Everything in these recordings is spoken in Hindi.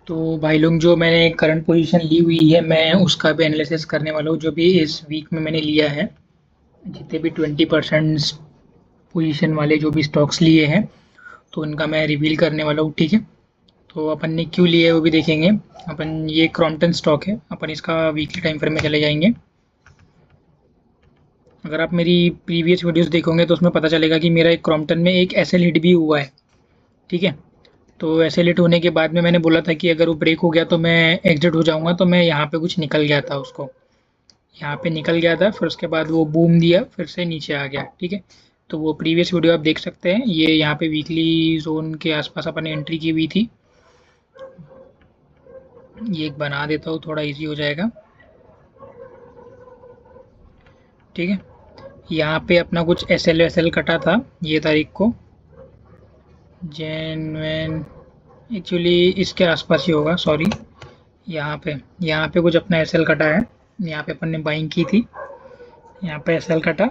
तो भाई लोग जो मैंने करंट पोजीशन ली हुई है मैं उसका भी एनालिसिस करने वाला हूँ जो भी इस वीक में मैंने लिया है। जितने भी 20% पोजीशन वाले जो भी स्टॉक्स लिए हैं तो उनका मैं रिवील करने वाला हूँ, ठीक है। तो अपन ने क्यों लिए है वो भी देखेंगे। अपन ये क्रॉम्पटन स्टॉक है, अपन इसका वीकली टाइम फ्रेम में चले जाएंगे। अगर आप मेरी प्रीवियस वीडियोस देखोगे तो उसमें पता चलेगा कि मेरा एक क्रॉम्पटन में एक एसएल हिट भी हुआ है, ठीक है। तो ऐसे लेट होने के बाद में मैंने बोला था कि अगर वो ब्रेक हो गया तो मैं एग्जिट हो जाऊंगा, तो मैं यहाँ पे कुछ निकल गया था उसको, यहाँ पे निकल गया था, फिर उसके बाद वो बूम दिया, फिर से नीचे आ गया, ठीक है। तो वो प्रीवियस वीडियो आप देख सकते हैं। ये यहाँ पे वीकली जोन के आसपास अपन ने एंट्री की हुई थी। ये एक बना देता हूँ, थोड़ा इजी हो जाएगा, ठीक है। यहाँ पे अपना कुछ एस एल कटा था ये तारीख को, जैन एक्चुअली इसके आसपास ही होगा, सॉरी। यहाँ पे कुछ अपना एस एल कटा है, यहाँ पे अपन ने बाइंग की थी, यहाँ पे एस एल कटा,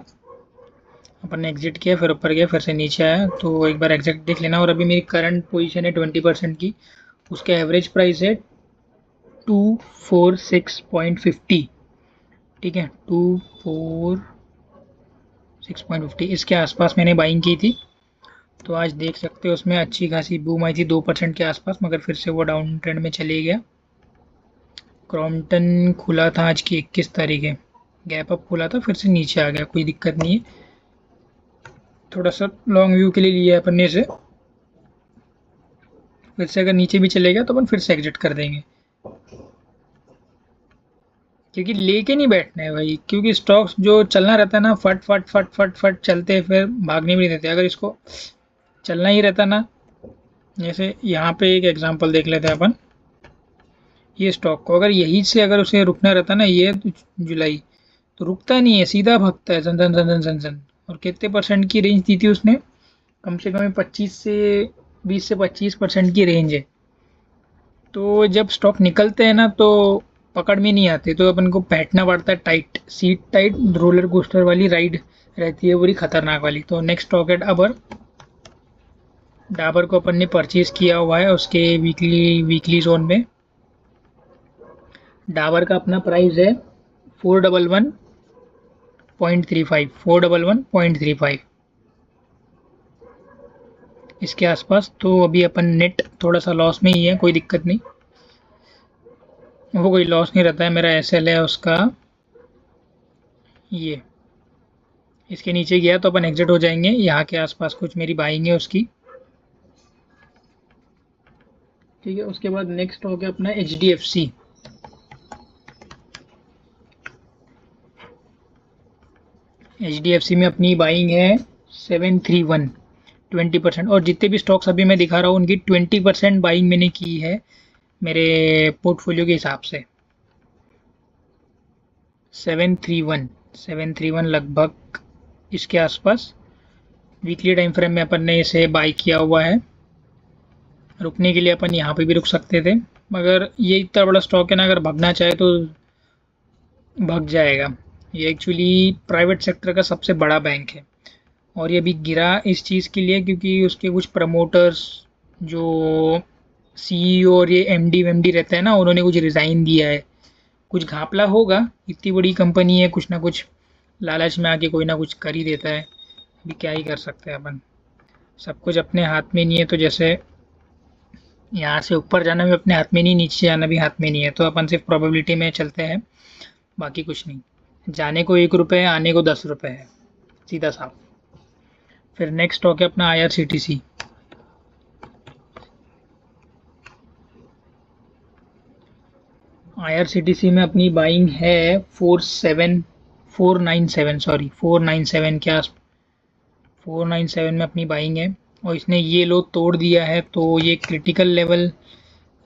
अपन ने एग्जिट किया, फिर ऊपर गया, फिर से नीचे आया, तो एक बार एग्जिट देख लेना। और अभी मेरी करंट पोजीशन है 20% की, उसका एवरेज प्राइस है 246.50, ठीक है, 246.50 इसके आसपास मैंने बाइंग की थी। तो आज देख सकते हो उसमें अच्छी खासी बूम आई थी 2% के आसपास, मगर फिर से वो डाउन ट्रेंड में चले गया। क्रॉम्पटन खुला था आज की 21 तारीख है, गैप अप खुला था, फिर से नीचे आ गया, कोई दिक्कत नहीं है। थोड़ा सा लॉन्ग व्यू के लिए लिया है अपन ने इसे, फिर से अगर नीचे भी चलेगा तो अपन फिर से एग्जिट कर देंगे, क्योंकि लेके नहीं बैठना है भाई। क्योंकि स्टॉक्स जो चलना रहता है ना, फट फट फट फट फट चलते हैं, फिर भागने भी नहीं देते। अगर इसको चलना ही रहता ना, जैसे यहाँ पे एक एग्जांपल देख लेते हैं अपन। ये स्टॉक को अगर यहीं से अगर उसे रुकना रहता ना, ये जुलाई, तो रुकता नहीं है, सीधा भागता है, जन जन जन जन जन जन। और कितने परसेंट की रेंज दी थी उसने, कम से कम 20 से 25% की रेंज है। तो जब स्टॉक निकलते हैं ना तो पकड़ में नहीं आते, तो अपन को बैठना पड़ता है tight, seat tight, roller coaster वाली राइड रहती है पूरी खतरनाक वाली। तो नेक्स्ट स्टॉक है डाबर। डाबर को अपन ने परचेज किया हुआ है उसके वीकली वीकली जोन में। डाबर का अपना प्राइस है 411.35, 411.35 इसके आसपास। तो अभी अपन नेट थोड़ा सा लॉस में ही है, कोई दिक्कत नहीं, वो कोई लॉस नहीं रहता है। मेरा एस एल है उसका, ये इसके नीचे गया तो अपन एग्जिट हो जाएंगे। यहाँ के आसपास कुछ मेरी बाइंग है उसकी, ठीक है। उसके बाद नेक्स्ट हो गया अपना H D F C. H D F C में अपनी बाइंग है 731, 20%। और जितने भी स्टॉक्स अभी मैं दिखा रहा हूँ उनकी 20% बाइंग मैंने की है मेरे पोर्टफोलियो के हिसाब से। 731, 731 लगभग इसके आसपास वीकली टाइम फ्रेम में अपन ने इसे बाई किया हुआ है। रुकने के लिए अपन यहाँ पे भी रुक सकते थे, मगर ये इतना बड़ा स्टॉक है ना, अगर भागना चाहे तो भाग जाएगा। ये एक्चुअली प्राइवेट सेक्टर का सबसे बड़ा बैंक है, और ये भी गिरा इस चीज़ के लिए क्योंकि उसके कुछ प्रमोटर्स जो सीईओ और ये एमडी वेमडी रहते हैं ना, उन्होंने कुछ रिज़ाइन दिया है। कुछ घापला होगा, इतनी बड़ी कंपनी है, कुछ ना कुछ लालच में आके कोई ना कुछ कर ही देता है। अभी क्या ही कर सकते हैं अपन, सब कुछ अपने हाथ में नहीं है। तो जैसे यहाँ से ऊपर जाना भी अपने हाथ में नहीं, नीचे जाना भी हाथ में नहीं है, तो अपन सिर्फ प्रोबेबिलिटी में चलते हैं, बाकी कुछ नहीं। जाने को 1 रुपये है, आने को 10 रुपये है, सीधा साफ। फिर नेक्स्ट स्टॉक है अपना IRCTC। IRCTC में अपनी बाइंग है 497, सॉरी 497 के आस, 497 में अपनी बाइंग है। और इसने ये लो तोड़ दिया है, तो ये क्रिटिकल लेवल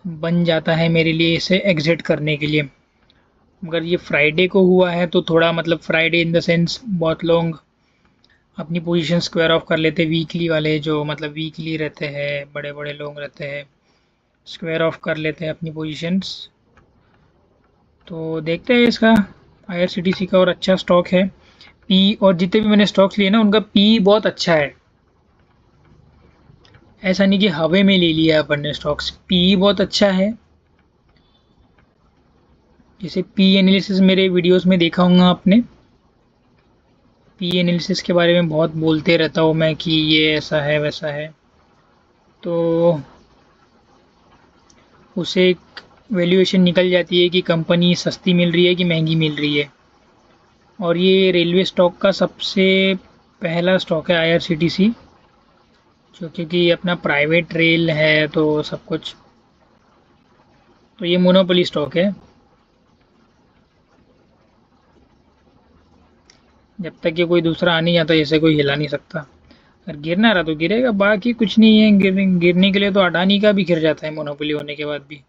बन जाता है मेरे लिए इसे एग्जिट करने के लिए। मगर ये फ्राइडे को हुआ है तो थोड़ा मतलब फ्राइडे इन द सेंस बहुत लोग अपनी पोजीशन स्क्वायर ऑफ कर लेते हैं, वीकली वाले जो मतलब वीकली रहते हैं, बड़े बड़े लोग रहते हैं, स्क्वायर ऑफ कर लेते हैं अपनी पोजीशंस। तो देखते हैं इसका, IRCTC का, और अच्छा स्टॉक है। पी और जितने भी मैंने स्टॉक्स लिए ना उनका पी बहुत अच्छा है, ऐसा नहीं कि हवा में ले लिया अपन ने स्टॉक्स, पी बहुत अच्छा है। जैसे पी एनालिसिस मेरे वीडियोस में देखा होगा आपने। पी एनालिसिस के बारे में बहुत बोलते रहता हूँ मैं कि ये ऐसा है वैसा है, तो उसे एक वैल्यूएशन निकल जाती है कि कंपनी सस्ती मिल रही है कि महंगी मिल रही है। और ये रेलवे स्टॉक का सबसे पहला स्टॉक है आईआरसीटीसी, जो क्योंकि अपना प्राइवेट रेल है तो सब कुछ, तो ये मोनोपोली स्टॉक है। जब तक ये कोई दूसरा आ नहीं जाता इसे कोई हिला नहीं सकता। अगर गिरना रहा तो गिरेगा, बाकी कुछ नहीं है। गिरने के लिए तो अडानी का भी गिर जाता है मोनोपोली होने के बाद भी।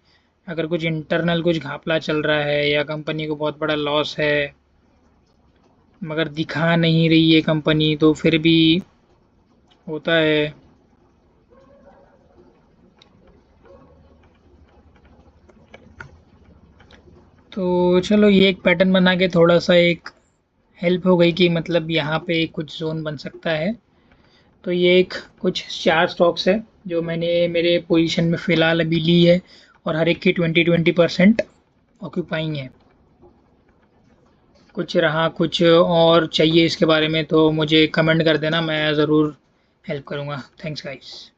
अगर कुछ इंटरनल कुछ घपला चल रहा है या कंपनी को बहुत बड़ा लॉस है मगर दिखा नहीं रही है कंपनी, तो फिर भी होता है। तो चलो ये एक पैटर्न बना के थोड़ा सा एक हेल्प हो गई कि मतलब यहाँ पे कुछ जोन बन सकता है। तो ये एक कुछ 4 स्टॉक्स है जो मैंने मेरे पोजीशन में फ़िलहाल अभी ली है, और हर एक की 20-20% ऑक्यूपाइंग है। कुछ रहा कुछ और चाहिए इसके बारे में तो मुझे कमेंट कर देना, मैं ज़रूर हेल्प करूँगा। Thanks guys.